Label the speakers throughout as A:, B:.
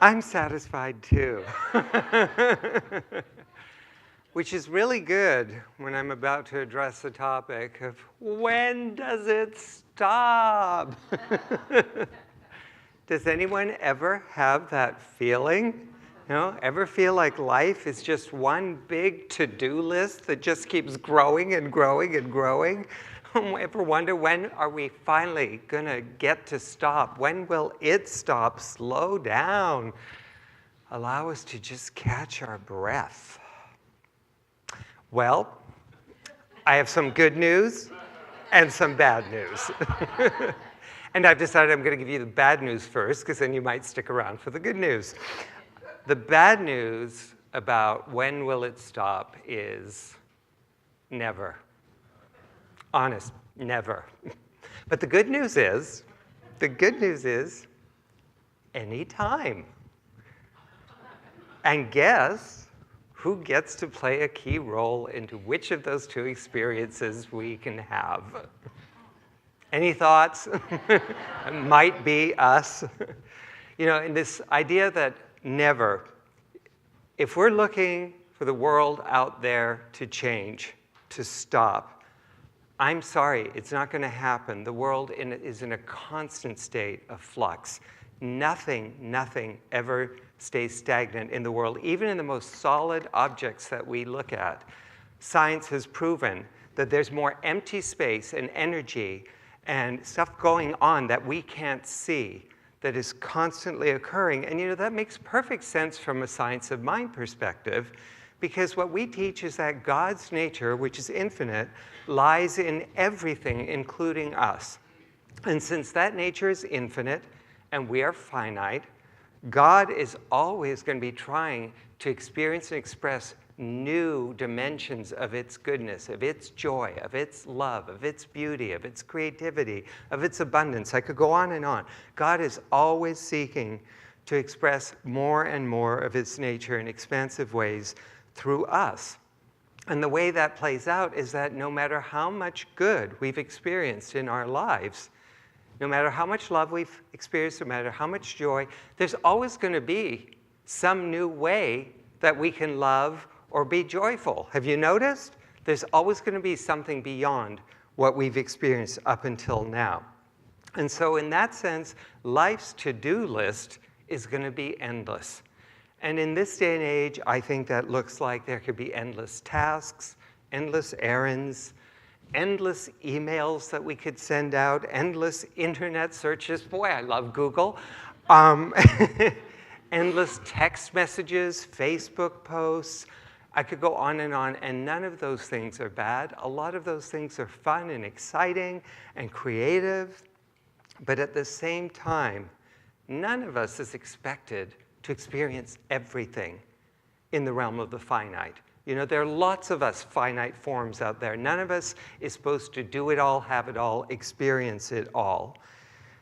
A: I'm satisfied too. Which is really good when I'm about to address the topic of when does it stop? Does anyone ever have that feeling? Ever feel like life is just one big to-do list that just keeps growing and growing and growing? Ever wonder, when are we finally going to get to stop? When will it stop? Slow down. Allow us to just catch our breath. Well, I have some good news and some bad news. And I've decided I'm going to give you the bad news first, because then you might stick around for the good news. The bad news about when will it stop is never. Honest, never. But the good news is anytime. And guess who gets to play a key role into which of those two experiences we can have? Any thoughts? It might be us. In this idea that never, if we're looking for the world out there to change, to stop, I'm sorry, it's not going to happen. The world is in a constant state of flux. Nothing ever stays stagnant in the world, even in the most solid objects that we look at. Science has proven that there's more empty space and energy and stuff going on that we can't see that is constantly occurring. And that makes perfect sense from a science of mind perspective, because what we teach is that God's nature, which is infinite, lies in everything, including us. And since that nature is infinite and we are finite, God is always going to be trying to experience and express new dimensions of its goodness, of its joy, of its love, of its beauty, of its creativity, of its abundance. I could go on and on. God is always seeking to express more and more of its nature in expansive ways through us. And the way that plays out is that no matter how much good we've experienced in our lives, no matter how much love we've experienced, no matter how much joy, there's always going to be some new way that we can love or be joyful. Have you noticed? There's always going to be something beyond what we've experienced up until now. And so in that sense, life's to-do list is going to be endless. And in this day and age, I think that looks like there could be endless tasks, endless errands, endless emails that we could send out, endless internet searches. Boy, I love Google. Endless text messages, Facebook posts. I could go on, and none of those things are bad. A lot of those things are fun and exciting and creative. But at the same time, none of us is expected to experience everything in the realm of the finite. There are lots of us finite forms out there. None of us is supposed to do it all, have it all, experience it all.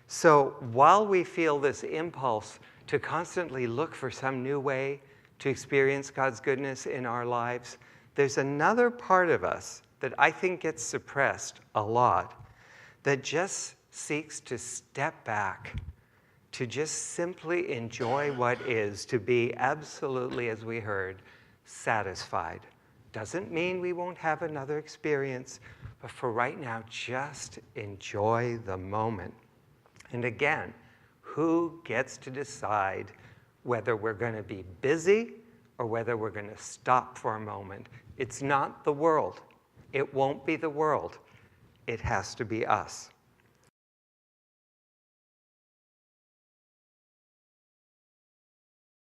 A: So while we feel this impulse to constantly look for some new way to experience God's goodness in our lives, there's another part of us that I think gets suppressed a lot that just seeks to step back, to just simply enjoy what is, to be absolutely, as we heard, satisfied. Doesn't mean we won't have another experience, but for right now, just enjoy the moment. And again, who gets to decide whether we're going to be busy or whether we're going to stop for a moment? It's not the world. It won't be the world. It has to be us.